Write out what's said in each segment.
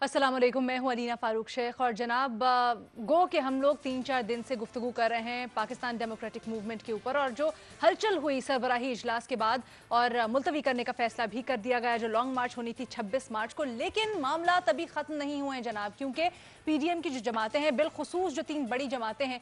अस्सलाम वालेकुम, मैं हूं अलीना फारूक शेख। और जनाब, गो के हम लोग 3-4 दिन से गुफ्तगू कर रहे हैं पाकिस्तान डेमोक्रेटिक मूवमेंट के ऊपर, और जो हलचल हुई सरबराही इजलास के बाद और मुलतवी करने का फैसला भी कर दिया गया, जो लॉन्ग मार्च होनी थी 26 मार्च को। लेकिन मामला तभी ख़त्म नहीं हुए हैं जनाब, क्योंकि PDM की जो जमातें हैं, बिलखुसूस जो 3 बड़ी जमातें हैं,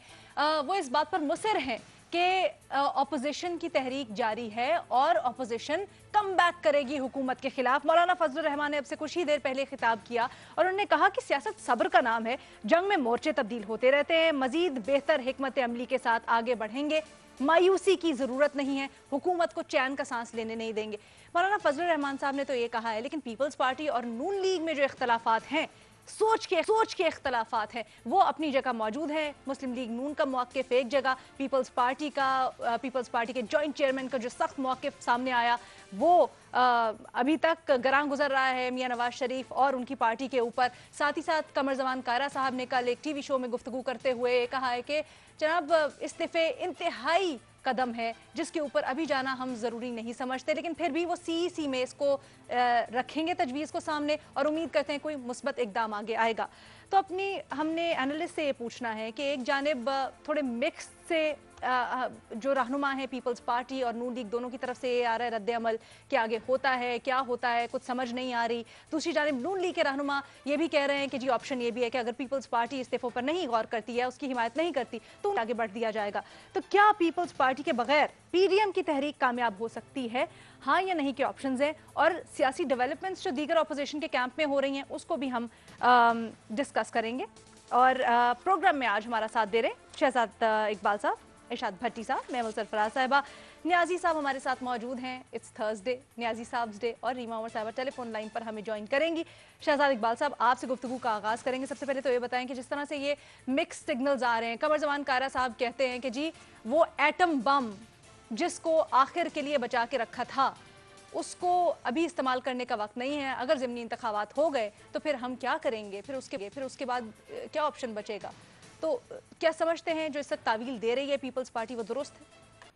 वो इस बात पर मुसर हैं कि अपोजिशन की तहरीक जारी है और अपोजिशन कम बैक करेगी हुकूमत के खिलाफ। मौलाना फजलुर रहमान ने अब से कुछ ही देर पहले खिताब किया और उन्होंने कहा कि सियासत सब्र का नाम है, जंग में मोर्चे तब्दील होते रहते हैं, मजीद बेहतर हिकमत अमली के साथ आगे बढ़ेंगे, मायूसी की जरूरत नहीं है, हुकूमत को चैन का सांस लेने नहीं देंगे। मौलाना फजलुर रहमान साहब ने तो ये कहा है, लेकिन पीपल्स पार्टी और नून लीग में जो इख्तलाफात हैं, सोच के इख्तलाफात हैं, वो अपनी जगह मौजूद है। मुस्लिम लीग नून का मौक़िफ़ एक जगह, पीपल्स पार्टी के जॉइंट चेयरमैन का जो सख्त मौक़िफ़ सामने आया वो अभी तक गरां गुजर रहा है मियां नवाज शरीफ और उनकी पार्टी के ऊपर। साथ ही साथ कमर जमान कायरा साहब ने कल एक TV शो में गुफ्तगू करते हुए कहा है कि जनाब, इस्तीफे इंतहाई कदम है जिसके ऊपर अभी जाना हम ज़रूरी नहीं समझते, लेकिन फिर भी वो CEC में इसको रखेंगे तजवीज़ को सामने और उम्मीद करते हैं कोई मुस्बत इकदाम आगे आएगा। तो हमने एनालिस्ट से ये पूछना है कि एक जानिब थोड़े मिक्स से जो रहनुमा है पीपल्स पार्टी और नून लीग, दोनों की तरफ से ये आ रहा है रद्द अमल कि आगे होता है क्या होता है कुछ समझ नहीं आ रही। दूसरी जानिब नून लीग के रहनुमा ये भी कह रहे हैं कि जी ऑप्शन ये भी है कि अगर पीपल्स पार्टी इस्तीफों पर नहीं गौर करती है, उसकी हिमायत नहीं करती, तो आगे बढ़ दिया जाएगा। तो क्या पीपल्स पार्टी के बगैर PDM की तहरीक कामयाब हो सकती है, हाँ या नहीं के ऑप्शंस हैं। और सियासी डेवलपमेंट्स जो दीगर अपोजिशन के कैंप में हो रही हैं उसको भी हम डिस्कस करेंगे। और प्रोग्राम में आज हमारा साथ दे रहे शहजाद इकबाल साहब, इरशाद भट्टी साहब, महमूद सरफराज साहिबा, न्याजी साहब हमारे साथ मौजूद हैं। इट्स थर्सडे, न्याजी साहब डे, और रीमा उमर साहबा टेलीफोन लाइन पर हमें ज्वाइन करेंगी। शहजाद इकबाल साहब, आपसे गुफ्तगू का आगाज़ करेंगे। सबसे पहले तो ये बताएं कि जिस तरह से ये मिक्स सिग्नल्स आ रहे हैं, कमर जमान कायरा साहब कहते हैं कि जी वो एटम बम जिसको आखिर के लिए बचा के रखा था उसको अभी इस्तेमाल करने का वक्त नहीं है, अगर ज़िमनी इंतखाबात हो गए तो फिर हम क्या करेंगे, फिर उसके बाद क्या ऑप्शन बचेगा। तो क्या समझते हैं जो इस वक्त तावील दे रही है पीपल्स पार्टी वो दुरुस्त है?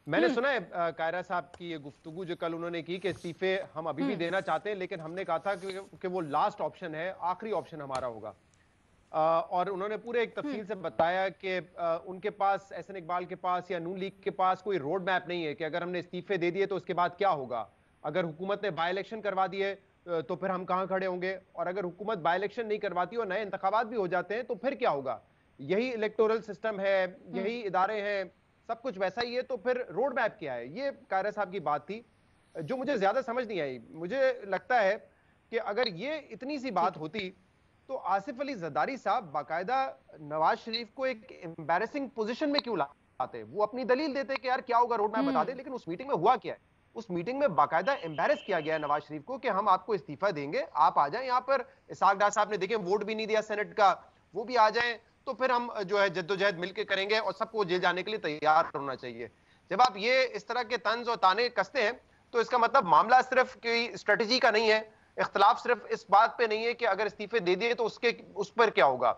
मैंने सुना है कायरा साहब की ये गुफ्तगू जो कल उन्होंने की कि इस्तीफे हम अभी भी देना चाहते हैं, लेकिन हमने कहा था कि वो लास्ट ऑप्शन है, आखिरी ऑप्शन हमारा होगा। और उन्होंने पूरे एक तफसील से बताया कि उनके पास, एहसन इकबाल के पास या नून लीग के पास कोई रोड मैप नहीं है कि अगर हमने इस्तीफे दे दिए तो उसके बाद क्या होगा। अगर हुकूमत ने बाई इलेक्शन करवा दिए तो फिर हम कहां खड़े होंगे, और अगर हुकूमत बाई इलेक्शन नहीं करवाती और नए इंतखाबात भी हो जाते हैं तो फिर क्या होगा। यही इलेक्टोरल सिस्टम है, यही इदारे हैं, सब कुछ वैसा ही है, तो फिर रोड मैप क्या है। ये कायरा साहब की बात थी जो मुझे ज्यादा समझ नहीं आई। मुझे लगता है कि अगर ये इतनी सी बात होती तो आसिफ अली जरदारी साहब बाकायदा नवाज शरीफ को एक एम्बैरेसिंग पोजीशन में क्यों लाते। वो अपनी दलील देते कि यार क्या होगा, रोड मैप बता दे। लेकिन उस मीटिंग में हुआ क्या है, उस मीटिंग में बाकायदा एम्बैरेस किया गया है नवाज शरीफ को कि हम आपको इस्तीफा देंगे, आप आ जाएं यहाँ पर। इसाक डार साहब ने देखें वोट भी नहीं दिया सेनेट का, वो भी आ जाएं तो फिर हम जो है जद्दोजहद मिलकर करेंगे और सबको जेल जाने के लिए तैयार होना चाहिए। जब आप ये इस तरह के तंज और ताने कसते हैं तो इसका मतलब मामला सिर्फ कोई स्ट्रेटजी का नहीं है। इख्तलाफ सिर्फ इस बात पे नहीं है कि अगर इस्तीफे दे दिए तो उस पर क्या होगा।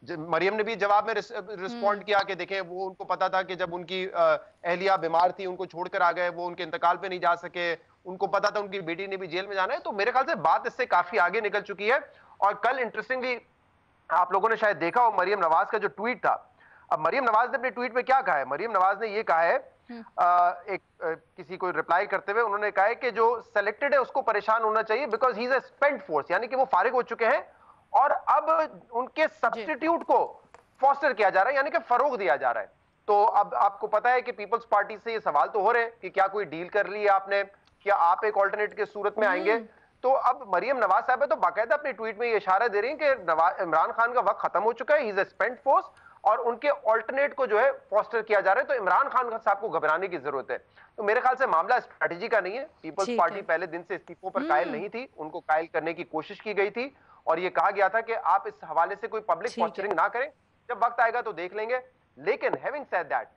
मरियम ने भी जवाब में रिस्पॉन्ड किया कि देखें वो उनको पता था कि जब उनकी अहलिया बीमार थी, उनको छोड़कर आ गए, वो उनके इंतकाल पे नहीं जा सके, उनको पता था उनकी बेटी ने भी जेल में जाना है। तो मेरे ख्याल से बात इससे काफी आगे निकल चुकी है। और कल इंटरेस्टिंगली आप लोगों ने शायद देखा हो मरियम नवाज का जो ट्वीट था। अब मरियम नवाज ने अपने ट्वीट में क्या कहा है, मरियम नवाज ने ये कहा है किसी को रिप्लाई करते हुए, उन्होंने कहा है कि जो सेलेक्टेड है उसको परेशान होना चाहिए because he is a spent force, यानी कि वो फारिग हो चुके हैं और अब उनके सब्स्टिट्यूट को फॉस्टर किया जा रहा है, यानी कि फरोग दिया जा रहा है। तो अब आपको पता है कि पीपल्स पार्टी से ये सवाल तो हो रहे हैं कि क्या कोई डील कर ली है आपने, क्या आप एक ऑल्टरनेट के सूरत में आएंगे। तो अब मरियम नवाज साहब है तो बाकायदा अपने ट्वीट में ये इशारा दे रही हैं कि इमरान खान का वक्त खत्म हो चुका है, he is a spent force, और उनके ऑल्टरनेट को जो है फॉस्टर किया जा रहा है। तो इमरान खान साहब को घबराने की जरूरत है। तो मेरे ख्याल से मामला स्ट्रेटजी का नहीं है। पीपल्स पार्टी पहले दिन से इस्तीफों पर कायल नहीं थी, उनको कायल करने की कोशिश की गई थी और ये कहा गया था कि आप इस हवाले से कोई पब्लिक पॉस्चरिंग ना करें, जब वक्त आएगा तो देख लेंगे। लेकिन having said that,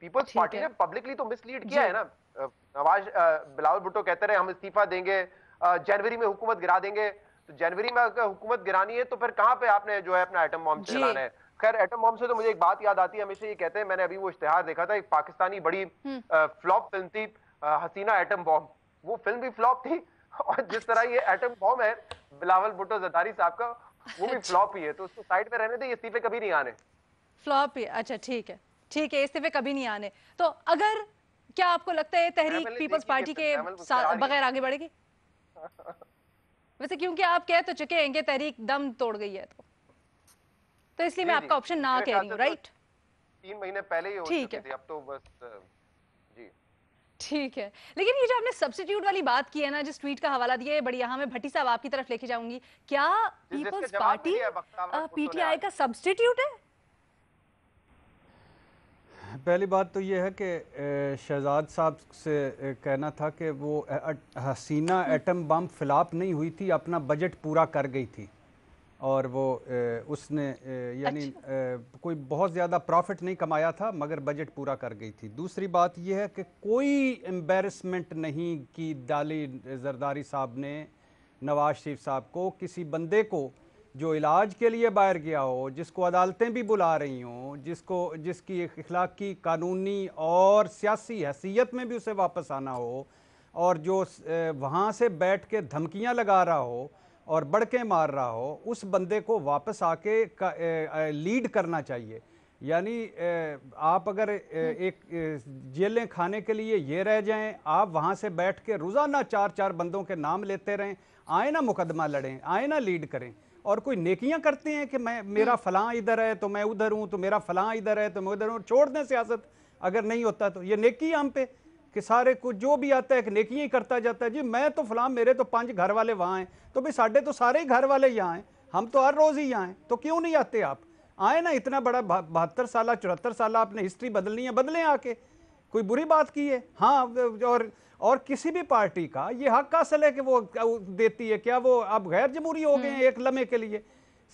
People's Party ने पब्लिकली तो मिसलीड किया है ना। नवाज बिलावल भुट्टो कहते रहे हम इस्तीफा देंगे, जनवरी में हुकूमत गिरा देंगे। तो जनवरी में अगर हुकूमत गिरानी है तो फिर कहां पे आपने जो है अपना एटम बॉम्ब चलाना है। खैर एटम बॉम्ब से तो मुझे एक बात याद आती है, हमेशा ये कहते हैं, मैंने अभी वो इश्तिहार देखा था, एक पाकिस्तानी बड़ी फ्लॉप फिल्म थी हसीना एटम बॉम्ब। वो फिल्म भी फ्लॉप थी और जिस तरह ये एटम बॉम्ब है बिलावल भुट्टो जरदारी साहब का, वो भी फ्लॉप ही है, तो उसको साइड पे रहने दे, ये इस्तीफे कभी नहीं आने। फ्लॉप ही, अच्छा ठीक है, ठीक है, इस्तीफे कभी नहीं आने। तो अगर, क्या आपको लगता है तहरीक पीपल्स पार्टी के बगैर आगे बढ़ेगी? वैसे क्योंकि आप कह तो चुके हैं कि तहरीक दम तोड़ गई है, तो इसलिए मैं आपका ऑप्शन ना कह रही हूँ, राइट? 3 महीने पहले ही हो चुकी थी, अब तो बस जी ठीक है। लेकिन ये जो आपने सब्स्टिट्यूट वाली बात की है ना, जिस ट्वीट का हवाला दिया है, बड़ी यहाँ मैं भट्टी साहब आपकी तरफ लेके जाऊंगी, क्या पीपल्स पार्टी पीटीआई का सब्स्टिट्यूट है? पहली बात तो ये है कि शहजाद साहब से कहना था कि वो हसीना एटम बम फ्लॉप नहीं हुई थी, अपना बजट पूरा कर गई थी, और वो उसने यानी कोई बहुत ज़्यादा प्रॉफिट नहीं कमाया था, मगर बजट पूरा कर गई थी। दूसरी बात यह है कि कोई एम्बेरसमेंट नहीं की डाली जरदारी साहब ने नवाज शरीफ साहब को, किसी बंदे को जो इलाज के लिए बाहर गया हो, जिसको अदालतें भी बुला रही हों, जिसकी इखलाकी, कानूनी और सियासी हैसियत में भी उसे वापस आना हो, और जो वहाँ से बैठ के धमकियाँ लगा रहा हो और बड़के मार रहा हो, उस बंदे को वापस आके लीड करना चाहिए। यानी आप अगर एक जेलें खाने के लिए ये रह जाएं, आप वहाँ से बैठ के रोज़ाना 4-4 बंदों के नाम लेते रहें, आए ना मुकदमा लड़ें, आए ना लीड करें, और कोई नेकियां करते हैं कि मैं मेरा फलां इधर है तो मैं उधर हूं, तो मेरा फलां इधर है तो मैं उधर हूं, छोड़ दें सियासत अगर नहीं होता तो। ये नेकी हम पे कि सारे को जो भी आता है कि नेकियां ही करता जाता है। जी मैं तो फलां, मेरे तो 5 घर वाले वहाँ हैं, तो भाई साढ़े तो सारे ही घर वाले यहाँ हैं, हम तो हर रोज़ ही यहाँ हैं, तो क्यों नहीं आते आप? आए ना, इतना बड़ा 72 साल 74 साल आपने हिस्ट्री बदलनी है, बदलें आके, कोई बुरी बात की है? हाँ, और किसी भी पार्टी का ये हक हासिल है कि वो देती है। क्या वो अब गैर जमहूरी हो गए हैं एक लम्हे के लिए?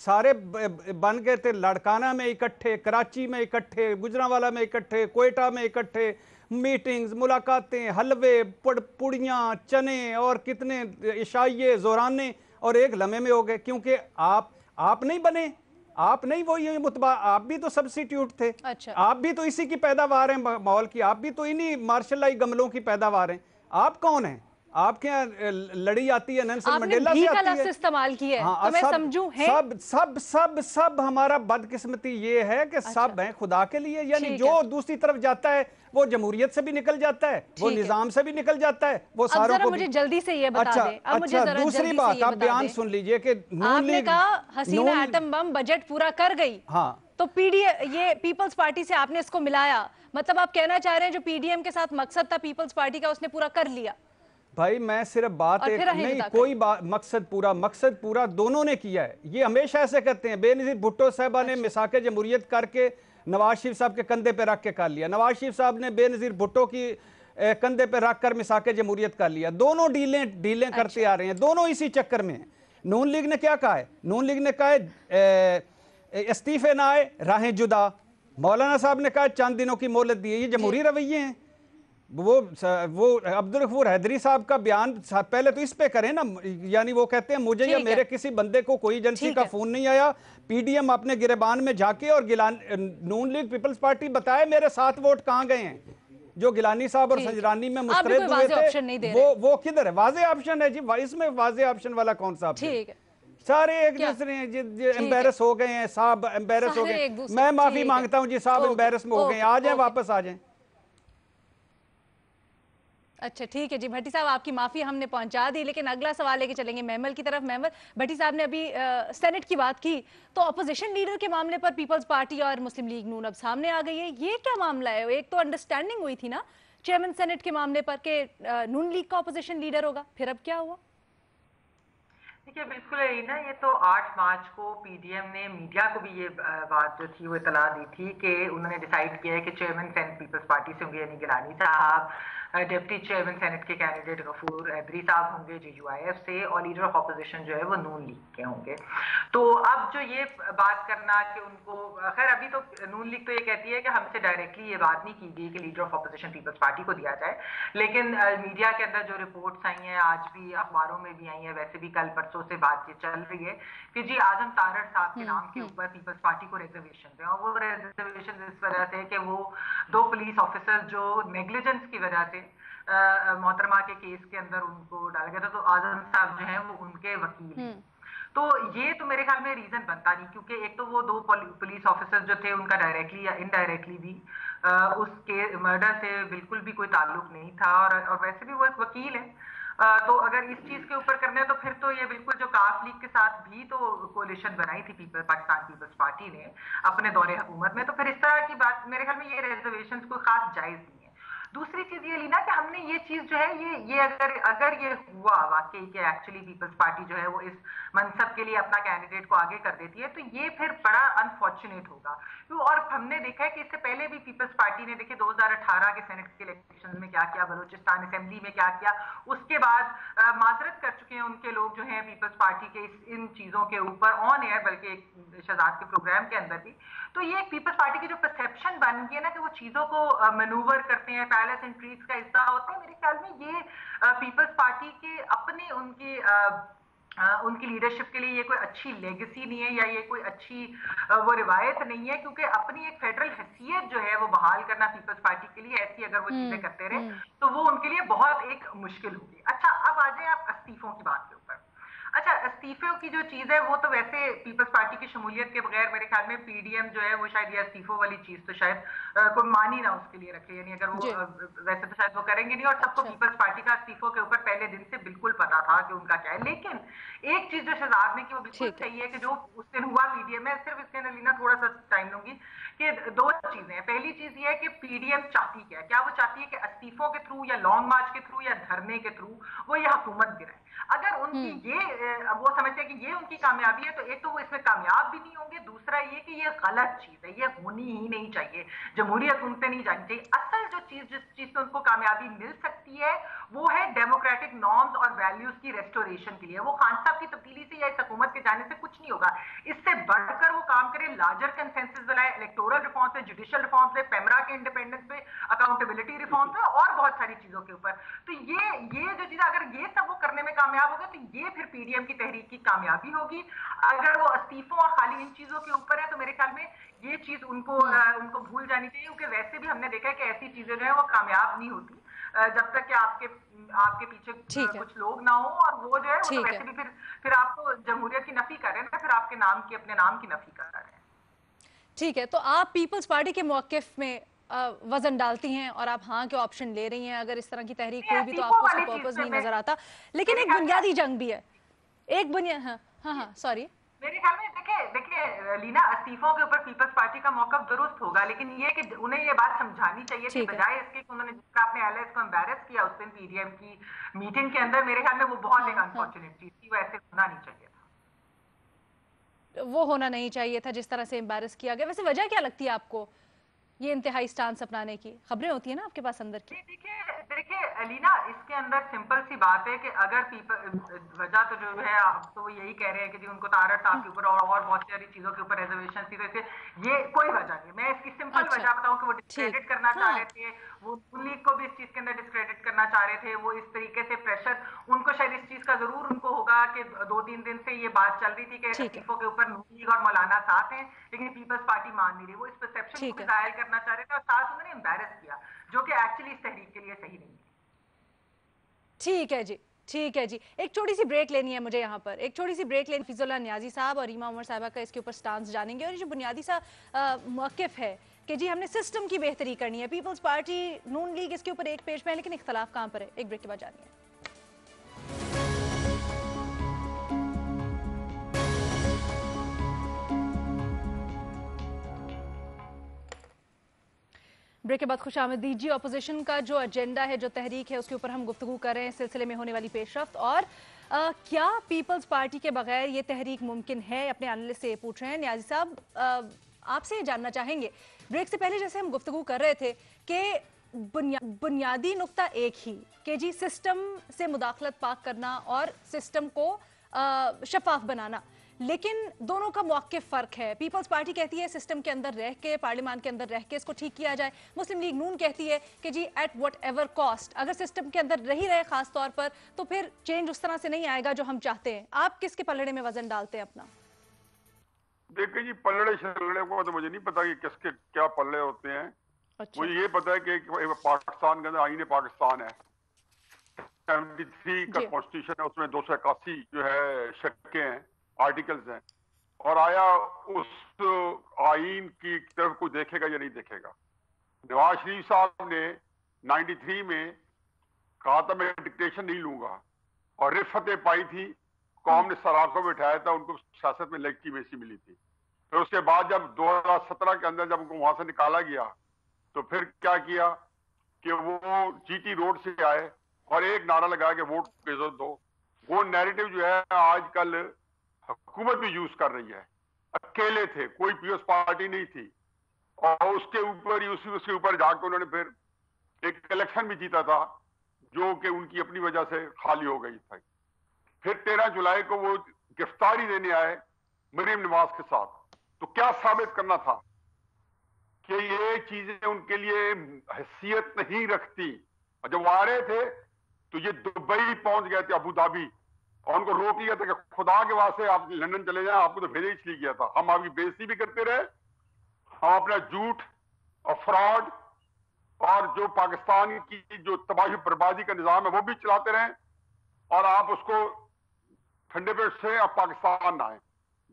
सारे बन गए थे लड़काना में इकट्ठे, कराची में इकट्ठे, गुजरांवाला में इकट्ठे, कोयटा में इकट्ठे, मीटिंग्स, मुलाकातें, हलवे, पुड़ियाँ, चने और कितने इशाइये, जोराने, और एक लम्हे में हो गए। क्योंकि आप नहीं बने, आप नहीं वो ये मुतबा, आप भी तो सब्स्टिट्यूट थे। अच्छा। आप भी तो इसी की पैदावार हैं माहौल की, आप भी तो इन्हीं मार्शलाई गमलों की पैदावार हैं। आप कौन हैं? आपके यहाँ लड़ी आती है नेल्सन मंडेला से आती है। इस्तेमाल की है, हाँ, तो मैं समझूं है। सब सब सब सब हमारा बदकिस्मती ये है कि सब हैं खुदा के लिए। यानी जो दूसरी तरफ जाता है वो जमहूरियत से भी निकल जाता है, वो निजाम से भी निकल जाता है, वो सारों को। मुझे जल्दी से ये बता दें। अब मुझे अच्छा, दूसरी बात आप बयान सुन लीजिए कि आपने कहा हसीना एटम बम बजट पूरा कर गई। हाँ, तो ये पीपल्स पार्टी से आपने इसको मिलाया, मतलब आप कहना चाह रहे हैं जो पीडीएम के साथ मकसद था पीपल्स पार्टी का, उसने पूरा कर लिया? भाई मैं सिर्फ बात एक नहीं, कोई बात, मकसद पूरा दोनों ने किया है। ये हमेशा ऐसे कहते हैं। बेनजीर भुट्टो साहबा ने मिसाके जमहूरियत करके नवाज शरीफ साहब के कंधे पे रख के कर लिया, नवाज शरीफ साहब ने बेनजीर भुट्टो की कंधे पे रख कर मिसाके जमहूरियत कर लिया। दोनों डीलें करते आ रहे हैं, दोनों इसी चक्कर में हैं। नून लीग ने क्या कहा है? नून लीग ने कहा है इस्तीफे ना आए, राहें जुदा। मौलाना साहब ने कहा चंद दिनों की मोहलत दी है। ये जमहूरी रवैये हैं। वो अब्दुल गफूर हैदरी साहब का बयान पहले तो इस पे करें ना। यानी वो कहते हैं मुझे या मेरे किसी बंदे को कोई एजेंसी का फोन नहीं आया, पीडीएम अपने गिरेबान में जाके और नून लीग पीपल्स पार्टी बताए मेरे 7 वोट कहां गए हैं। जो गिलानी साहब और सजरानी में मुस्तरद हुए थे, वो किधर है? वाज़े ऑप्शन है जी, इसमें वाज़े ऑप्शन वाला कौन सा ऑप्शन? सारे एक दूसरे एम्बेरस हो गए हैं साहब, एम्बेरस हो गए। मैं माफी मांगता हूं जी साहब, एम्बेरस में हो गए, आ जाए वापस आ जाए। अच्छा ठीक है जी भट्टी साहब, आपकी माफी हमने पहुंचा दी, लेकिन अगला सवाल लेके चलेंगे महमल की तरफ। महमल, भट्टी साहब ने अभी सेनेट की बात की, तो अपोजिशन लीडर के मामले पर पीपल्स पार्टी और मुस्लिम लीग नून अब सामने आ गई है। ये क्या मामला है? एक तो अंडरस्टैंडिंग हुई थी ना चेयरमैन सेनेट के मामले पर कि नून लीग का अपोजिशन लीडर होगा, फिर अब क्या हुआ? देखिए बिल्कुल ना, ये तो 8 मार्च को पीडीएम ने मीडिया को भी ये बात जो थी वो इतला दी थी कि उन्होंने डिसाइड किया है कि चेयरमैन सेनेट पीपल्स पार्टी से होंगे यानी गिलानी साहब, डिप्टी चेयरमैन सेनेट के कैंडिडेट गफूर हैदरी साहब होंगे JUIF से, और लीडर ऑफ अपोजिशन जो है वो नून लीग के होंगे। तो अब जो ये बात करना कि उनको, खैर अभी तो नून लीग तो ये कहती है कि हमसे डायरेक्टली ये बात नहीं की गई कि leader of opposition People's Party को दिया जाए, लेकिन मीडिया के अंदर जो रिपोर्ट्स आई हैं, आज भी अखबारों में भी आई हैं, वैसे भी कल परसों से बात ये चल रही है कि जी आजम तारड़ साहब के नाम के ऊपर पीपल्स पार्टी को रिजर्वेशन है, और वो रिजर्वेशन इस वजह से कि वो 2 पुलिस ऑफिसर जो नेग्लिजेंस की वजह से मोहतरमा के केस के अंदर उनको डाला गया था, तो आजम साहब जो है वो उनके वकील हैं। तो ये तो मेरे ख्याल में रीजन बनता नहीं, क्योंकि एक तो वो 2 पुलिस ऑफिसर्स जो थे उनका डायरेक्टली या इनडायरेक्टली भी उसके मर्डर से बिल्कुल भी कोई ताल्लुक नहीं था, और वैसे भी वो एक वकील है। तो अगर इस चीज के ऊपर करना है तो फिर तो ये बिल्कुल जो काफ लीग के साथ भी तो कोलिशन बनाई थी पाकिस्तान पीपल्स पार्टी ने अपने दौरे हुकूमत में, तो फिर इस तरह की बात मेरे ख्याल में ये रिजर्वेशन कोई खास जायज नहीं है। दूसरी चीज ये लीना कि हमने ये चीज जो है ये अगर ये हुआ वाकई कि एक्चुअली पीपल्स पार्टी जो है वो इस मनसब के लिए अपना कैंडिडेट को आगे कर देती है, तो ये फिर बड़ा अनफॉर्चुनेट होगा। तो और हमने देखा है कि इससे पहले भी पीपल्स पार्टी ने देखिए 2018 के सेनेट के इलेक्शन में क्या किया, बलूचिस्तान असेंबली में क्या किया, उसके बाद माजरत कर चुके हैं उनके लोग जो हैं पीपल्स पार्टी के इन चीजों के ऊपर ऑन एयर, बल्कि एक शहजाद के प्रोग्राम के अंदर भी। तो ये पीपल्स पार्टी की जो परसेप्शन बन गई है ना कि वो चीजों को मैनूवर करते हैं, पैलेस इंट्रीग्स का हिस्सा होते हैं, मेरे ख्याल में ये पीपल्स पार्टी के अपने उनकी लीडरशिप के लिए ये कोई अच्छी लेगेसी नहीं है, या ये कोई अच्छी वो रिवायत नहीं है, क्योंकि अपनी एक फेडरल हैसियत जो है वो बहाल करना पीपल्स पार्टी के लिए ऐसी अगर वो चीजें करते रहे तो वो उनके लिए बहुत एक मुश्किल होगी। अच्छा, अब आ जाए आप इस्तीफों की बात के ऊपर। अच्छा, इस्तीफों की जो चीज है वो तो वैसे पीपल्स पार्टी की शमूलियत के बगैर मेरे ख्याल में पीडीएम जो है वो शायद ये इस्तीफों वाली चीज तो शायद कोई मान ही ना उसके लिए रखे, यानी अगर वो वैसे तो शायद वो करेंगे नहीं, और सबको पीपल्स पार्टी का इस्तीफों के ऊपर पहले दिन से बिल्कुल पता था कि उनका क्या है। लेकिन एक चीज जो शहजाद ने की वो बिल्कुल सही है कि जो उस दिन हुआ पीडीएम में, सिर्फ इसके अंदर लीना थोड़ा सा टाइम लूंगी कि 2 चीजें हैं। पहली चीज ये है कि पीडीएम चाहती क्या वो चाहती है कि इस्तीफों के थ्रू या लॉन्ग मार्च के थ्रू या धरने के थ्रू वो ये हुकूमत गिराए। अगर उनकी ये वो समझते हैं कि ये उनकी कामयाबी है, तो एक तो वो इसमें कामयाब भी नहीं होंगे, दूसरा ये कि ये गलत चीज है, ये होनी ही नहीं चाहिए, जमहूरियत उनसे नहीं जानी चाहिए। असल जो चीज जिस चीज से उनको कामयाबी मिल सकती है वो है डेमोक्रेटिक नॉर्म्स और वैल्यूज की रेस्टोरेशन के लिए। वो खान साहब की तब्दीली से या इस हुकूमत के जाने से कुछ नहीं होगा, इससे बढ़कर वो काम करे, लार्जर कंसेंसस बनाए, इलेक्टोरल रिफॉर्म पे, जुडिशियल रिफॉर्म पे, पेमरा के इंडिपेंडेंस पे, अकाउंटेबिलिटी रिफॉर्म पे और बहुत सारी चीजों के ऊपर। तो ये जो चीज अगर ये सब वो करने में कामयाब होगा तो ये फिर पीडीएम की तहरीक की कामयाबी होगी। अगर वो इस्तीफों और खाली इन चीजों के ऊपर है तो मेरे ख्याल में ये चीज उनको भूल जानी चाहिए, क्योंकि वैसे भी हमने देखा है कि ऐसी चीजें जो है वो कामयाब नहीं होती जब तक कि आपके पीछे कुछ लोग ना हो, और वो जो है वो तो वैसे भी फिर आप तो जमहूरियत की नफी कर रहे हैं ना, फिर आपके अपने नाम की नफी कर रहे हैं। ठीक है, तो आप पीपल्स पार्टी के मौकिफ में वजन डालती हैं और आप हाँ के ऑप्शन ले रही हैं। अगर इस तरह की तहरीक कोई भी तो आपको उसका पर्पस नहीं नजर आता, लेकिन एक बुनियादी जंग भी है, एक बुनियाद। हाँ सॉरी, मेरे ख्याल में देखिए लीना, इस्तीफों के ऊपर पीपल्स पार्टी का मौका दुरुस्त होगा, लेकिन ये कि उन्हें ये बात समझानी चाहिए थी, बजाय इसके कि उन्होंने जिसका अपने एलएस को एम्बैरस किया उस दिन पीडीएम की मीटिंग के अंदर, मेरे ख्याल में वो बहुत एक अनफॉर्चुनेट चीज थी, वो ऐसे होना नहीं चाहिए था, वो होना नहीं चाहिए था जिस तरह से एम्बैरस किया गया। वैसे वजह क्या लगती है आपको ये इंतहाई स्टांस अपनाने की? खबरें होती है ना आपके पास अंदर की। देखिए अलीना, इसके अंदर सिंपल सी बात है कि अगर वजह तो जो है आप तो यही कह रहे हैं कि जी उनको तारत के ऊपर और बहुत सारी चीजों के ऊपर रिजर्वेशन थी, तो ये कोई वजह नहीं। मैं इसकी सिंपल वजह बताऊं कि वो डिस्क्रेडिट करना चाह रहे थे, वो लीग को भी इस चीज के अंदर डिस्क्रेडिट करना चाह रहे थे। वो इस तरीके से प्रेशर उनको शायद इस चीज का जरूर उनको होगा कि 2-3 दिन से ये बात चल रही थी कि इस्तीफों के ऊपर नून लीग और मौलाना साथ हैं, लेकिन पीपल्स पार्टी मान नहीं रही। वो इस परसेप्शन को भी कायल करना चाह रहे थे और साथ उन्होंने एम्बैरस किया, जो कि एक्चुअली इस तहरीक के लिए सही नहीं है। ठीक है जी, ठीक है जी, एक छोटी सी ब्रेक लेनी है मुझे यहाँ पर, एक छोटी सी ब्रेक लेनी। फिजुल्लाह नियाजी साहब और रीमा उमर साहिबा का इसके ऊपर स्टांस जानेंगे, और ये जो बुनियादी सा मौक़िफ़ है कि जी हमने सिस्टम की बेहतरी करनी है, पीपल्स पार्टी नून लीग इसके ऊपर एक पेज में है, लेकिन इख्तलाफ कहाँ पर है, एक ब्रेक के बाद जानिए। ब्रेक के बाद खुशामद दीजिए। अपोजिशन का जो एजेंडा है, जो तहरीक है, उसके ऊपर हम गुफ्तगू कर रहे हैं, सिलसिले में होने वाली पेशरफ्त और क्या पीपल्स पार्टी के बगैर ये तहरीक मुमकिन है। अपने एनालिस्ट से पूछ रहे हैं। नियाजी साहब, आपसे ये जानना चाहेंगे, ब्रेक से पहले जैसे हम गुफ्तगू कर रहे थे कि बुनियादी नुक्ता एक ही कि जी सिस्टम से मुदाखलत पाक करना और सिस्टम को शफाफ बनाना, लेकिन दोनों का मौक़िफ़ फ़र्क है। पीपल्स पार्टी कहती है सिस्टम के अंदर रह के, पार्लियामान के अंदर रह के इसको ठीक किया जाए। मुस्लिम लीग नून कहती है कि जी एट वट एवर कॉस्ट, अगर सिस्टम के अंदर रही रहे ख़ास तौर पर, तो फिर चेंज उस तरह से नहीं आएगा जो हम चाहते हैं। आप किसके पलड़े में वजन डालते हैं अपना? देखिए जी, पलड़े शलड़े को तो मुझे नहीं पता कि किसके क्या पल्ले होते हैं। अच्छा। मुझे ये पता है कि पाकिस्तान के अंदर आईने पाकिस्तान है, 73 का कॉन्स्टिट्यूशन है, उसमें 281 जो है शक्के हैं, आर्टिकल्स हैं, और आया उस आइन की तरफ कोई देखेगा या नहीं देखेगा। नवाज शरीफ साहब ने 93 में कहा था मैं डिक्टेशन नहीं लूंगा, और रिफतें पाई थी, कौम ने सराखों में उठाया था, उनको सियासत में लेजिटिमेसी मिली थी। फिर उसके बाद जब 2017 के अंदर जब उनको वहां से निकाला गया, तो फिर क्या किया कि वो जीटी रोड से आए और एक नारा लगाया कि वोट इज्जत दो। वो नैरेटिव जो है आजकल हुकूमत भी यूज कर रही है। अकेले थे, कोई पीएस पार्टी नहीं थी, और उसके ऊपर ही उसके ऊपर जाकर उन्होंने फिर एक इलेक्शन भी जीता था, जो कि उनकी अपनी वजह से खाली हो गई थी। फिर 13 जुलाई को वो गिरफ्तारी देने आए मरीम नवाज के साथ। तो क्या साबित करना था कि ये चीजें उनके लिए हैसियत नहीं रखती। और जब वो आ रहे थे तो ये दुबई पहुंच गए थे, अबू धाबी, और उनको रोक लिया था कि खुदा के वास्ते आप लंदन चले जाएं, आपको तो भेजा इसलिए किया था। हम आपकी बेइज्जती भी करते रहे, हम अपना झूठ और फ्रॉड और जो पाकिस्तान की जो तबाही बर्बादी का निजाम है वो भी चलाते रहे, और आप उसको ठंडे पेट से आप पाकिस्तान ना आए।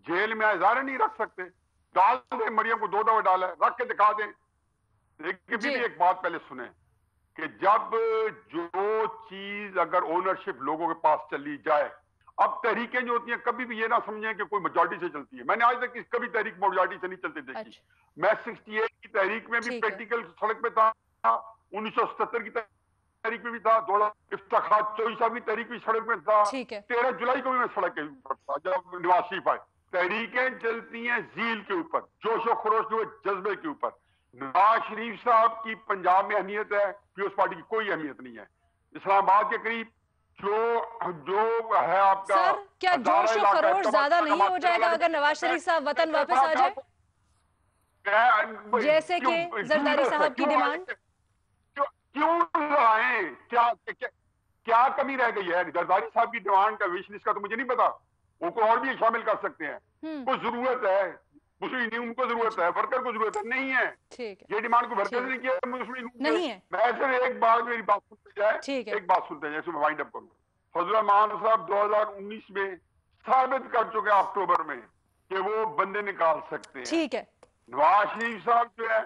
जेल में ज़ाहिर नहीं रख सकते, डाल दें, मरियम को 2 दफा डाला, रख के दिखा दें। लेकिन भी एक बात पहले सुने कि जब जो चीज अगर ओनरशिप लोगों के पास चली जाए, अब तहरीकें जो होती हैं कभी भी ये ना समझें कि कोई मेजॉरिटी से चलती है। मैंने आज तक कभी तहरीक मेजॉरिटी से नहीं चलती देखी। मैं 68 की तहरीक में भी प्रैक्टिकल सड़क पे था, 1977 की तहरीक में भी था, 2000 साहब की तहरीक भी सड़क में था, 13 जुलाई को भी मैं सड़क के ऊपर था जब नवाज शरीफ आए। तहरीकें चलती हैं जील के ऊपर, जोशो खरोश के जज्बे के ऊपर। नवाज शरीफ साहब की पंजाब में अहमियत है, पीपल्स पार्टी की कोई अहमियत नहीं है। इस्लामाबाद के करीब जो है आपका, सर क्या जोश और खरोश ज्यादा नहीं हो जाएगा अगर नवाज शरीफ साहब वतन वापस आ जाए, जैसे कि जरदारी साहब की डिमांड? क्यों आए? क्या कमी रह गई है? जरदारी साहब की डिमांड का विश लिस्ट का तो मुझे नहीं पता, उनको और भी शामिल कर सकते हैं। कोई जरूरत है, मुस्लिम यूनियन को जरूरत है, वर्कर को जरूरत है, नहीं है। ये डिमांड को वर्कर ने किया, मुस्लिम यूनियन नहीं है। मैं सिर्फ एक बार मेरी बात सुनते जाए, एक बात सुनते जाए, मैं वाइंड अप करूँ। फजल रहमान साहब 2019 में साबित कर चुके अक्टूबर में कि वो बंदे निकाल सकते हैं। ठीक है। नवाज शरीफ साहब जो है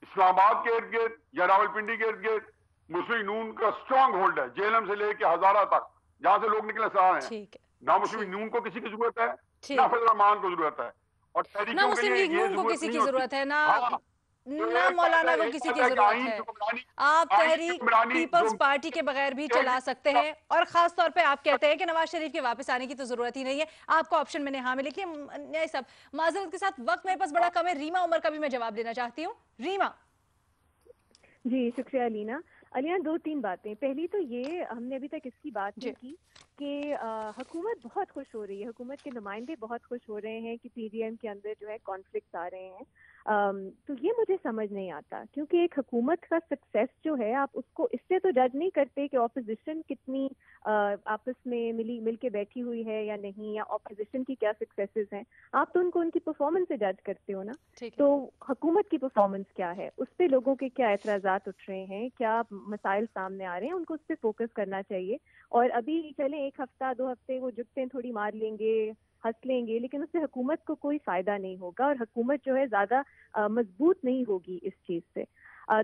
इस्लामाबाद के इर्द गिर्द या रावलपिंडी के इर्द गिर्द मुस्लिम यूनियन का स्ट्रॉन्ग होल्ड है, जेलम से लेके हजारा तक, जहां से लोग निकले सह रहे हैं। ना मुस्लिम यूनियन को किसी की जरूरत है, ना फजल रहमान को जरूरत है, और ना मुस्लिम लीग नून को किसी की जरूरत है, ना मौलाना को किसी की जरूरत है। आप तहरीक पीपल्स पार्टी के बगैर भी चला सकते हैं, और खास तौर पे आप कहते हैं कि नवाज शरीफ के वापस आने की तो जरूरत ही नहीं है, आपको ऑप्शन मैंने हाँ में लिखी है। सब माजरत के साथ वक्त मेरे पास बड़ा कम है, रीमा उमर का भी मैं जवाब देना चाहती हूँ। रीमा जी, शुक्रिया अलीना। अलीना 2-3 बातें। पहली तो ये, हमने अभी तक इसकी बात नहीं की कि हुकूमत बहुत खुश हो रही है, हुकूमत के नुमाइंदे बहुत खुश हो रहे हैं कि पीडीएम के अंदर जो है कॉन्फ्लिक्ट आ रहे हैं। तो ये मुझे समझ नहीं आता, क्योंकि एक हुकूमत का सक्सेस जो है, आप उसको इससे तो जज नहीं करते कि ऑपोजिशन कितनी आपस में मिल के बैठी हुई है या नहीं, या ऑपोजिशन की क्या सक्सेसेस हैं। आप तो उनकी परफॉर्मेंस से जज करते हो ना। तो हुकूमत की परफॉर्मेंस क्या है, उस पर लोगों के क्या एतराज़ात उठ रहे हैं, क्या मसाइल सामने आ रहे हैं, उनको उस पर फोकस करना चाहिए। और अभी चले 1 हफ्ता 2 हफ्ते वो जुगतें थोड़ी मार लेंगे, हंस लेंगे, लेकिन उससे हुकूमत को कोई फायदा नहीं होगा, और हुकूमत जो है ज्यादा मजबूत नहीं होगी इस चीज से।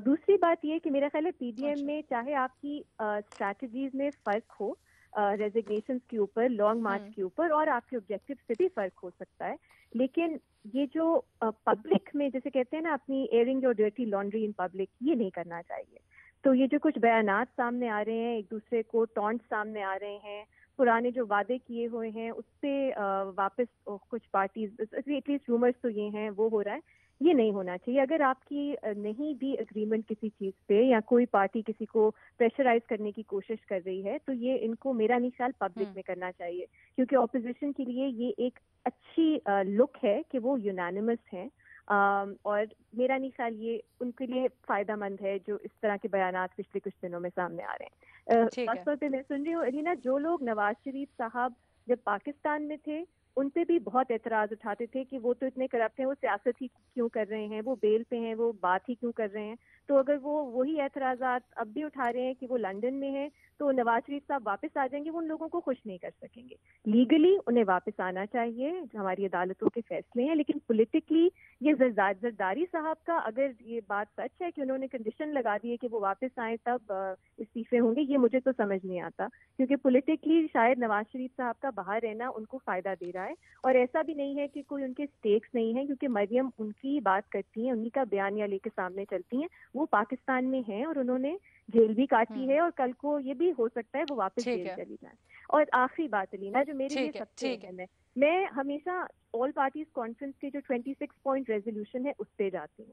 दूसरी बात ये कि मेरा ख्याल है पीडीएम में चाहे आपकी स्ट्रैटेजीज में फर्क हो, रेजिग्नेशन के ऊपर, लॉन्ग मार्च के ऊपर, और आपके ऑब्जेक्टिव से भी फर्क हो सकता है, लेकिन ये जो पब्लिक में जैसे कहते हैं ना, अपनी airing your dirty laundry in public, ये नहीं करना चाहिए। तो ये जो कुछ बयानात सामने आ रहे हैं, एक दूसरे को टॉन्ट सामने आ रहे हैं, पुराने जो वादे किए हुए हैं उस पर वापस कुछ पार्टीज, एटलीस्ट रूमर्स तो ये हैं, वो हो रहा है, ये नहीं होना चाहिए। अगर आपकी नहीं भी एग्रीमेंट किसी चीज पे, या कोई पार्टी किसी को प्रेशराइज करने की कोशिश कर रही है, तो ये इनको मेरा नहीं ख्याल पब्लिक में करना चाहिए, क्योंकि ऑपोजिशन के लिए ये एक अच्छी लुक है कि वो यूनानिमस हैं, और मेरा नहीं ख्याल ये उनके लिए फायदेमंद है जो इस तरह के बयानात पिछले कुछ दिनों में सामने आ रहे हैं। खासतौर पे मैं सुन रही हूँ अलीना, जो लोग नवाज शरीफ साहब जब पाकिस्तान में थे उन पे भी बहुत एतराज उठाते थे कि वो तो इतने करप्ट हैं, वो सियासत ही क्यों कर रहे हैं, वो बेल पे हैं, वो बात ही क्यों कर रहे हैं। तो अगर वो वही एतराज़ात अब भी उठा रहे हैं कि वो लंदन में हैं, तो नवाज शरीफ साहब वापस आ जाएंगे, वो उन लोगों को खुश नहीं कर सकेंगे। लीगली उन्हें वापस आना चाहिए, हमारी अदालतों के फैसले हैं, लेकिन पॉलिटिकली ये जरदारी साहब का अगर ये बात सच है कि उन्होंने कंडीशन लगा दी है कि वो वापस आए तब इस्तीफे होंगे, ये मुझे तो समझ नहीं आता, क्योंकि पॉलिटिकली शायद नवाज शरीफ साहब का बाहर रहना उनको फायदा दे रहा है। और ऐसा भी नहीं है कि कोई उनके स्टेक्स नहीं है, क्योंकि मरियम उनकी बात करती हैं, उन्हीं का बयानिया लेके सामने चलती हैं, वो पाकिस्तान में हैं और उन्होंने जेल भी काटी है और कल को ये भी हो सकता है वो वापस जेल चली जाए। और आखिरी बात अलीना जो मेरे लिए सबसे अहम है, मैं हमेशा ऑल पार्टीज कॉन्फ्रेंस के जो 26 पॉइंट रेजोल्यूशन है उस पे जाती हूँ।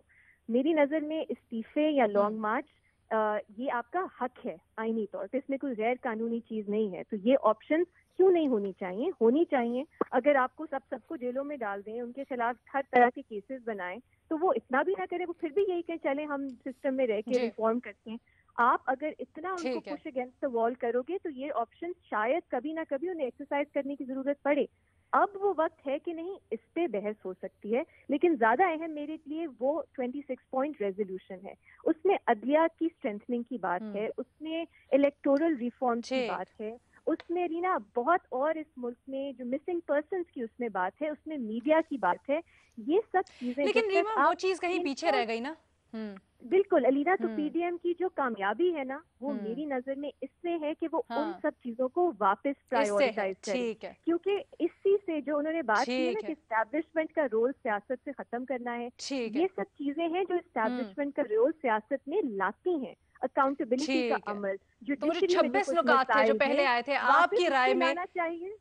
मेरी नजर में इस्तीफे या लॉन्ग मार्च ये आपका हक है आईनी तौर पे, इसमें कोई गैर कानूनी चीज नहीं है। तो ये ऑप्शन क्यों नहीं होनी चाहिए? होनी चाहिए। अगर आपको सबको जेलों में डाल दें, उनके खिलाफ हर तरह के केसेस बनाएं, तो वो इतना भी ना करें, वो फिर भी यही कहें चले हम सिस्टम में रह के रिफॉर्म करते हैं। आप अगर इतना उनको पुश अगेंस्ट द वॉल करोगे तो ये ऑप्शन शायद कभी ना कभी उन्हें एक्सरसाइज करने की जरूरत पड़े। अब वो वक्त है कि नहीं, इस पे बहस हो सकती है, लेकिन ज्यादा अहम मेरे लिए वो 26 पॉइंट रेजोल्यूशन है। उसमें अदलिया की स्ट्रेंथनिंग की बात है, उसमें इलेक्टोरल रिफॉर्म की बात है, उसमें रीना बहुत और इस मुल्क में जो मिसिंग पर्सन्स की उसमें बात है, उसमें मीडिया की बात है। ये सब चीजें, लेकिन रीमा वो चीज कहीं पीछे रह गई ना। बिल्कुल अलीना, तो पीडीएम की जो कामयाबी है ना, वो मेरी नजर में इसमें है कि वो उन सब चीजों को वापस प्रायोरिटाइज करे, क्योंकि इसी से जो उन्होंने बात की है ना कि एस्टैब्लिशमेंट का रोल सियासत से खत्म करना है, ये सब चीजें हैं जो एस्टैब्लिशमेंट का रोल सियासत में लाती हैं। अकाउंटेबिलिटी का अमल, जुडिशरी में 26 नुकात थे जो पहले आए थे, आपकी राय में चाहिए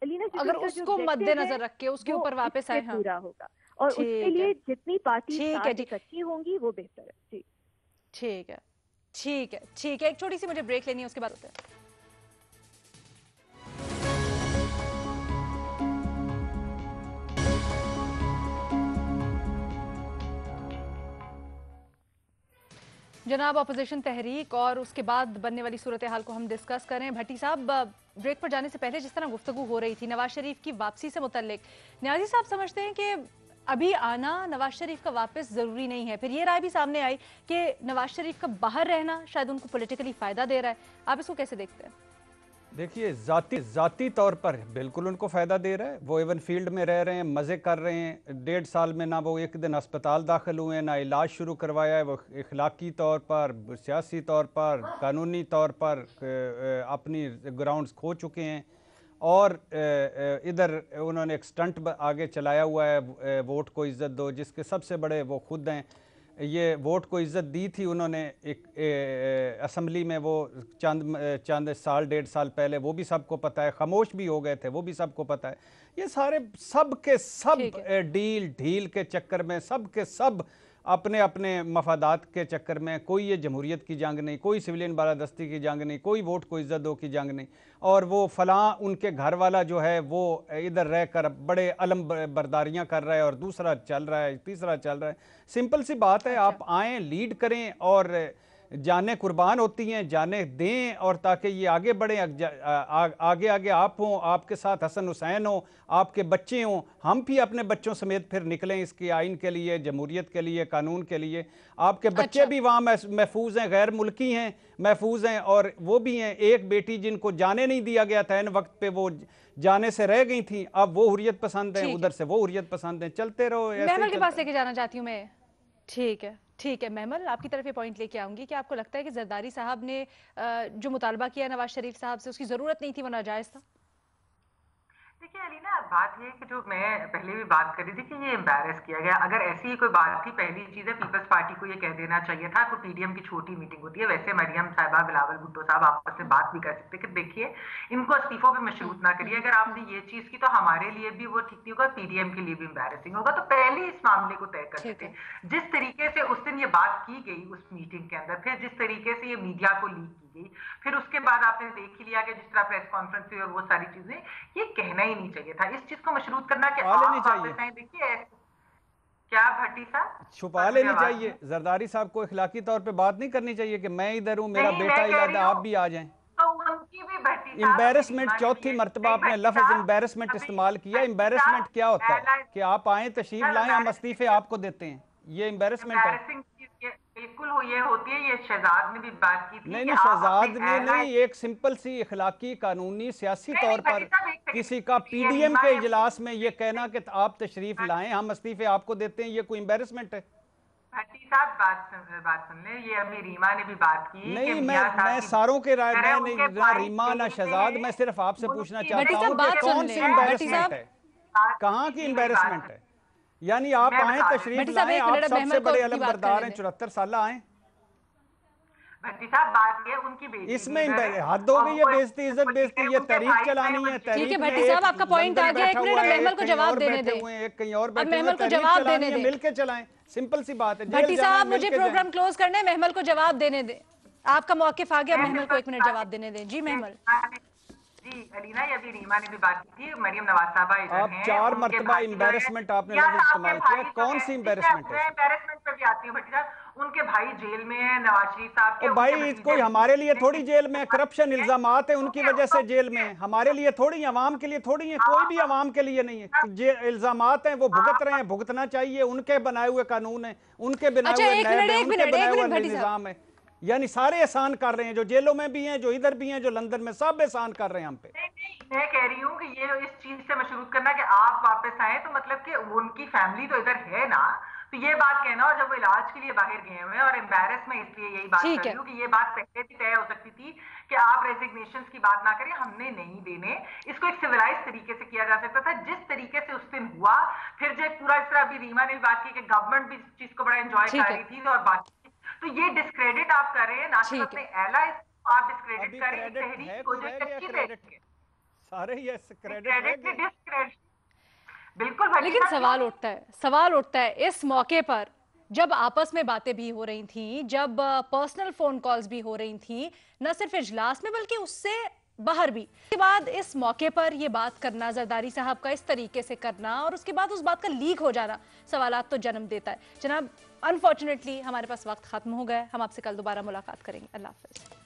अलीना, अगर उसको मद्देनजर रख के उसके ऊपर वापस आए पूरा होगा, और उसके लिए जितनी पार्टी इकट्ठी होंगी वो बेहतर है। जी ठीक है, ठीक है, ठीक है। एक छोटी सी मुझे ब्रेक लेनी है, उसके बाद होता है। जनाब, अपोजिशन तहरीक और उसके बाद बनने वाली सूरत हाल को हम डिस्कस करें। भट्टी साहब, ब्रेक पर जाने से पहले जिस तरह गुफ्तगू हो रही थी नवाज शरीफ की वापसी से मुतल्लिक, न्याजी साहब समझते हैं कि अभी आना नवाज शरीफ का वापस ज़रूरी नहीं है। फिर ये राय भी सामने आई कि नवाज शरीफ का बाहर रहना शायद उनको पॉलिटिकली फ़ायदा दे रहा है। आप इसको कैसे देखते हैं? देखिए, ज़ाती तौर पर बिल्कुल उनको फ़ायदा दे रहा है। वो एवन फील्ड में रह रहे हैं, मज़े कर रहे हैं। 1.5 साल में ना वो एक दिन अस्पताल दाखिल हुए हैं, ना इलाज शुरू करवाया है। वो इखलाकी तौर पर, सियासी तौर पर, कानूनी तौर पर अपनी ग्राउंड्स खो चुके हैं। और इधर उन्होंने एक स्टंट आगे चलाया हुआ है, वोट को इज़्ज़त दो, जिसके सबसे बड़े वो खुद हैं। ये वोट को इज़्ज़त दी थी उन्होंने एक असम्बली में, वो चंद साल 1.5 साल पहले, वो भी सबको पता है। खामोश भी हो गए थे, वो भी सबको पता है। ये सारे सब के सब डील ढील के चक्कर में, सब के सब अपने अपने मफादात के चक्कर में, कोई ये जमहूरियत की जंग नहीं, कोई सिविलियन बालादस्ती की जंग नहीं, कोई वोट को इज़्ज़त दो की जंग नहीं। और वो फलां उनके घर वाला जो है वो इधर रह कर बड़े अलम बर्दारियाँ कर रहा है और दूसरा चल रहा है, तीसरा चल रहा है। सिंपल सी बात है, आप आएँ, लीड करें और जाने कुर्बान होती हैं, जाने दें, और ताकि ये आगे बढ़ें। आगे आगे आप हों, आपके साथ हसन हुसैन हो, आपके बच्चे हों, हम भी अपने बच्चों समेत फिर निकलें इसके आइन के लिए, जमहूरियत के लिए, कानून के लिए। आपके बच्चे भी वहाँ महफूज हैं, गैर मुल्की हैं, महफूज हैं, और वो भी हैं। एक बेटी जिनको जाने नहीं दिया गया था, इन वक्त पे वो जाने से रह गई थी, अब वो हुर्रियत पसंद हैं, उधर से वो हुर्रियत पसंद हैं। चलते रहो। महमल के पास लेके जाना चाहती हूँ मैं। ठीक है, ठीक है महमल, आपकी तरफ ये पॉइंट लेके आऊंगी कि आपको लगता है कि जरदारी साहब ने जो मुतालबा किया नवाज शरीफ साहब से, उसकी जरूरत नहीं थी, वो नाजायज था? देखिए अलीना, बात ये कि जो मैं पहले भी बात कर रही थी कि ये एम्बैरस किया गया। अगर ऐसी ही कोई बात थी, पहली चीज है पीपल्स पार्टी को ये कह देना चाहिए था। कोई पीडीएम की छोटी मीटिंग होती है, वैसे मरियम साहिबा, बिलावल भुट्टो साहब आपस में बात भी कर सकते कि देखिए इनको इस्तीफों पे मशरूत ना करिए। अगर आपने ये चीज की तो हमारे लिए भी वो ठीक नहीं होगा, पीडीएम के लिए भी एम्बैरसिंग होगा। तो पहले इस मामले को तय करते थे। जिस तरीके से उस दिन ये बात की गई उस मीटिंग के अंदर, फिर जिस तरीके से ये मीडिया को लीक की गई, फिर उसके बाद आपने देख ही लिया कि जिस तरह प्रेस कॉन्फ्रेंस हुई और वो सारी चीजें, ये कहना ही नहीं चाहिए था। इस चीज को मशरूत करना कि आप वापस आए। देखिए क्या भट्टी साहब, छुपा लेनी चाहिए। जरदारी साहब को इखलाकी तौर पे बात नहीं करनी चाहिए कि मैं इधर हूँ, मेरा बेटा इलादा, आप भी आ जाएं। तो उनकी भी भट्टी साहब एम्बेरसमेंट, चौथी मरतबा आपने लफ्ज एम्बेरसमेंट अभी इस्तेमाल किया। एम्बेरसमेंट क्या होता है कि आप आए, तशरीफ लाएं, हम इस्तीफे आपको देते हैं, ये एम्बेरसमेंट है? embarrassing चीज़ ये बिल्कुल ये होती है। ये शहजाद ने भी बात की थी नहीं कि नहीं, आप शहजाद अपने ने allies- नहीं, एक सिंपल सी इखलाकी, कानूनी, सियासी नहीं, तौर नहीं, पर भट्टी साहब, एक सेकंड। किसी का ये पीडीएम रीमा के ने- इजलास में ये कहना कि आप तशरीफ लाएं, हम इस्तीफे आपको देते हैं, ये कोई एम्बेरसमेंट है? भट्टी साहब बात सुन ले। ये अभी रीमा ने भी बात की कि नहीं, मियां साहब मैं की- सारों के राय, कह रहे मैं उनके नहीं, ना भाई रीमा ना जेल शहजाद, में मैं सिर्फ आपसे उनकी- पूछना भट्टी चाहता साहब हूँ बात कि सुन कौन लें, सी भट्टी एम्बेरसमेंट साहब- है, कहाँ की एम्बेरसमेंट है? यानी आप मैं आए, बता रही हूँ। तशरीफ भट्टी साहब, लाएं, एक आप मिनट, सबसे महमल को बड़े अपनी बात अलमबरदार करने हैं, दें। 74 साल आए। भट्टी साहब बात ये उनकी बेटी इसमें लीडर है, हद हो और गई है, वो- बेइज्जती, इज्जत बेइज्जती, ये उनके तहरीक भाई चलानी बहन है। बच्चे- तहरीक ठीक है में भट्टी एक साहब, आपका पॉइंट लंदन आ गया। एक बैठा मिनट, हुआ है, महमल एक को कहीं जवाब और देने बैठे दें। हुए हैं, एक कहीं और अब बैठे हुए हैं। महमल को तहरीक जवाब चलानी देने है, दें। मिलके चलाएं, सिंपल सी बात है। जेल भट्टी जाना है, साहब, मुझे मिलके प्रोग्राम जाएं। क्लोज करना है, महमल को जवाब देने दें। आपका मौक़िफ़ आ गया, मैं महमल को एक मिनट सिंपल जवाब देने दें। जी महमल। जी अलीना, ये अभी रीमा ने भी बात की थी। मरियम नवाज साहबा इधर आप हैं, 4 उनके मरतबा भाई जो है- एम्बेरसमेंट आपने या लफ्ज आपके इस्तेमाल किया, भाई जो कौन है- सी मैं एम्बेरसमेंट है? एम्बेरसमेंट पे भी आती हूँ भट्टी साहब। उनके भाई जेल में है, नवाज शरीफ साहब के। ओ उनके भाई, भतीजे कोई हमारे लिए थोड़ी जेल में, करप्शन है। इल्जामात है उनकी वजह से जेल में है, हमारे लिए थोड़ी, अवाम के लिए थोड़ी है, कोई भी अवाम के लिए नहीं है। जे इल्जामात हैं वो भुगत रहे हैं, भुगतना चाहिए, उनके बनाए हुए कानून है, उनके बनाए अच्छा, हुए एक नैब मिनट, है, एक उनके मिनट, बनाए एक हुए मिनट भट्टी साहब। निजाम है। यानी सारे एहसान कर रहे हैं, जो जेलों में भी हैं, जो इधर भी हैं, जो लंदन में, सब एहसान कर रहे हैं हम पे। नहीं, मैं कह रही हूँ कि ये इस चीज से मशरूत करना कि आप वापस आए, तो मतलब कि उनकी फैमिली तो इधर है ना, तो ये बात कहना। और जब वो इलाज के लिए बाहर गए हुए हैं, और एम्बेरस में इसलिए यही बात ठीक कर है। रही हूँ कि ये बात पहले भी तय हो सकती थी कि आप रेजिग्नेशन की बात ना करें, हमने नहीं देने। इसको एक सिविलाइज तरीके से किया जा सकता था, जिस तरीके से उस दिन हुआ। फिर जो पूरा इस तरह अभी रीमा ने भी बात की कि गवर्नमेंट भी इस चीज को बड़ा एंजॉय ठीक कर है। रही थी, और बाकी तो ये डिस्क्रेडिट आप कर रहे हैं, ना सिर्फ ठीक अपने है। एलाइज को आप अभी डिस्क्रेडिट करें। क्रेडिट है, तहरीक को कोई जो रह गया कच्ची क्रेडिट? तहरीक है, सारे ये क्रेडिट रह क्रेडिट गए। डिस्क्रेडिट। बिल्कुल भट्टी लेकिन साहब, सवाल उठता है, सवाल उठता है इस मौके पर, जब आपस में बातें भी हो रही थी, जब पर्सनल फोन कॉल्स भी हो रही थी, न सिर्फ इजलास में बल्कि उससे बाहर भी, उसके बाद इस मौके पर ये बात करना, जरदारी साहब का इस तरीके से करना, और उसके बाद उस बात का लीक हो जाना, सवालात तो जन्म देता है। जनाब, अनफॉर्चुनेटली हमारे पास वक्त खत्म हो गया है। हम आपसे कल दोबारा मुलाकात करेंगे। अल्लाह हाफिज।